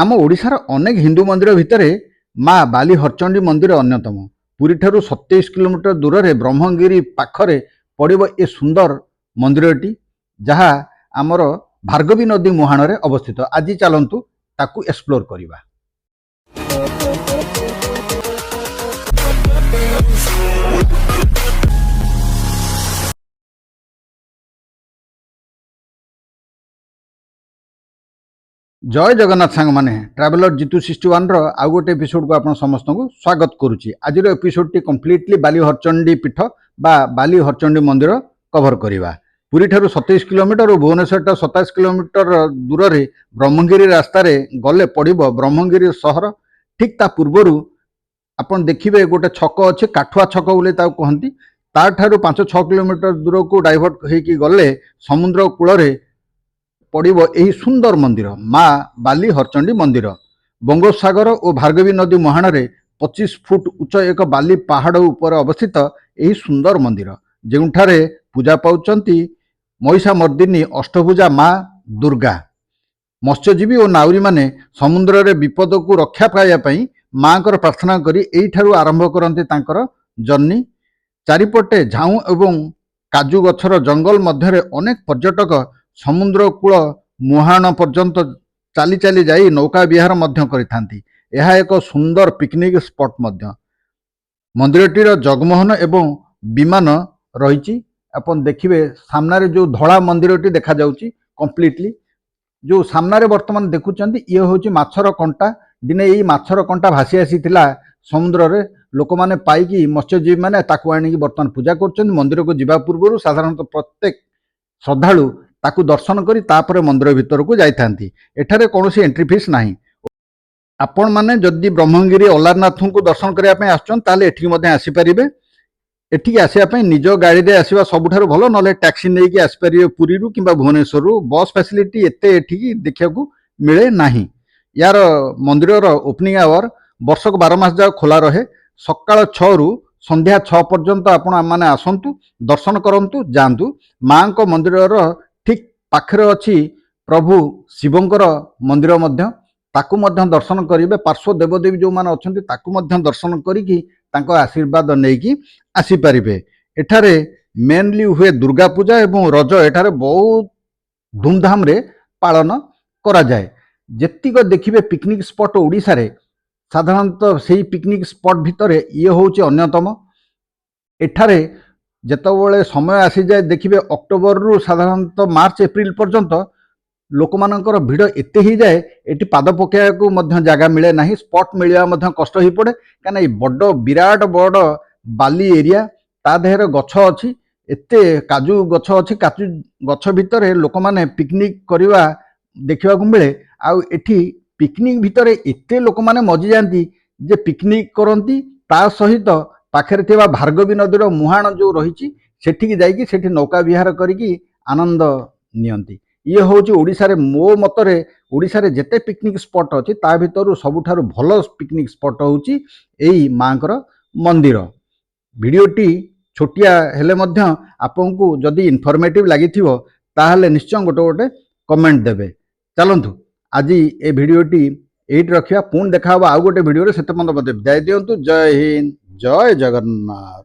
ଆମ ଓଡ଼ିଶାର ଅନେକ ହିନ୍ଦୁ ମନ୍ଦିର ଭିତରେ ମା ବାଲି ହରଚଣ୍ଡୀ ମନ୍ଦିର ଅନ୍ୟତମ। ପୁରୀଠାରୁ 27 କିଲୋମିଟର ଦୂରରେ ବ୍ରହ୍ମଗିରି ପାଖରେ ପଡ଼ିବ ଏ ସୁନ୍ଦର ମନ୍ଦିରଟି, ଯାହା ଆମର ଭାର୍ଗବୀ ନଦୀ ମୁହାଣରେ ଅବସ୍ଥିତ। ଆଜି ଚାଲନ୍ତୁ ତାକୁ ଏକ୍ସପ୍ଲୋର କରିବା। जय जगन्नाथ सांग माने ट्रावेलर जीतू 61 रो आउ गोटे एपिसोड को आपण समस्त को स्वागत करुच्ची। आज एपिसोड टी कम्प्लीटली बाली हरचंडी पीठ बा बाली हरचंडी मंदिर कभर करवा। पुरी ठारू 27 किलोमीटर और भुवनेश्वर 27 किलोमीटर दूर रे ब्रह्मगिरी रास्ता रे गले पड़िबो ब्रह्मगिरी सहर। ठीक ता पूर्वरु आपण देखिबे गोटे छक अछि, काठुआ छक बोले ता कहंती। ता ठारू 5-6 किलोमीटर दूर को डाइवर्ट हेकी गले समुद्र कूल रे पड़िबो एही सुंदर मंदिर माँ बाली हरचंडी मंदिर। बंगोपसागर और भार्गवी नदी मुहाण रे 25 फुट उच्च एक बाली पहाड़ उपर अवस्थित एही सुंदर मंदिर, जेउठारे पूजा पाउचंती महिषा मर्दिनी अष्टभुजा माँ दुर्गा। मत्स्यजीवी और नाउरी माने समुद्र रे विपद को रक्षा पाइबा पई माँकर प्रार्थना करी एही ठारू आरंभ करंती तांकर जर्नी। चारिपटे झाऊ एवं काजू गछर जंगल मध्य अनेक पर्यटक समुद्र कूल मुहाण पर्यंत चाली चाली जाई नौका विहार मध्य करिथांती। यह एक सुंदर पिकनिक स्पॉट मध्य। मंदिरटीर जगमोहन एवं विमान रही। अपन देखिए सामने जो धड़ा मंदिरटी देखा जाउची कंप्लीटली, जो सामने वर्तमान देखुचंती ये होची माछर कंटा। दिने यही माछर कंटा भासी आसीथिला समुद्र रे, लोक माने पाइकी मत्स्यजीवी माने ताकू आनिकी वर्तमान पूजा करछन। मंदिर को जिबा पूर्व साधारणतः प्रत्येक श्रद्धालु ताकू दर्शन करी तापर मंदिर भीतर को जाइथांती। एठारे कौनसी एंट्री फीस नाही। आपण माने जदि ब्रह्मगिरी अलारनाथ को दर्शन करिया पय आछन ताले एठी मध्ये आसी परिबे। एठी आसिया पय निज गाड़ी रे आसीबा सबुठारु भलो, नले टैक्सी नेकी आसी परिबे पुरी रु किबा भुवनेश्वर रु। बस फैसिलिटी एते एठी देखिया को मिले नाही। यार मंदिर रो ओपनिंग आवर वर्षक 12 मास जा खोला रहे। सकाळ 6 रु संध्या 6 पर्यंत आपण माने आसंतु, दर्शन करंतु, जांतु। मां को मंदिर रो ठीक पाखरे अछि प्रभु शिवंकर मंदिर मध्य, ताकू मध्य दर्शन करिवे। पार्श्व देवदेवी जो माने अछंती ताकू मध्य दर्शन करिकी तांको आशीर्वाद नेकी आसी परिबे। एठारे मेनली हुए दुर्गा पूजा एवं रज एठारे बहुत धूमधाम रे पालन करा जाए। जेतिक देखिबे पिकनिक स्पॉट ओडिसा रे साधारणतः सेही पिकनिक स्पॉट भितरे ये होची अन्यतम। एठारे जेतबळे समय आसी जाए देखिबे अक्टोबर रु साधारणतः मार्च एप्रिल पर्यंत लोक मानकर भिड़ एते ही जाए एटी पाद पकेया को मध्य जागा मिले नाही। स्पॉट मिलिया मध्य कष्ट ही पड़े, काना बड़ विराट बड़ बाली एरिया, ता देहरे गछ अछि, एते काजू गछ अछि। काजू गछ भितरे लोक माने पिकनिक करिवा देखिबा को मिले। आउ एठी पिकनिक भितरे एते लोक माने मजी जानती जे पिकनिक करंती, ता सहित पाखरे थिबा भार्गवी नदीर मुहाण जो रही सेठी जाइकी सेठी नौका विहार करिकी आनंद नियंती। ये होची ओडिसा रे मो मतरे ओडिसा रे जेते पिकनिक स्पॉट अछि ता भितरु सबुठारु भलो पिकनिक स्पॉट होची एई मांकर मंदिर। वीडियोटी छोटिया हेले मध्य आपनकु जदि इनफॉर्मेटिव लागिथिबो ताहले निश्चय गोटे गोटे कमेंट देबे। चलंतु आज ए वीडियोटी एट रखिया, पुणी देखा आउ गोटे वीडियो रे सेते मते विदाय दियंतु। जय हिंद, जय जगन्नाथ।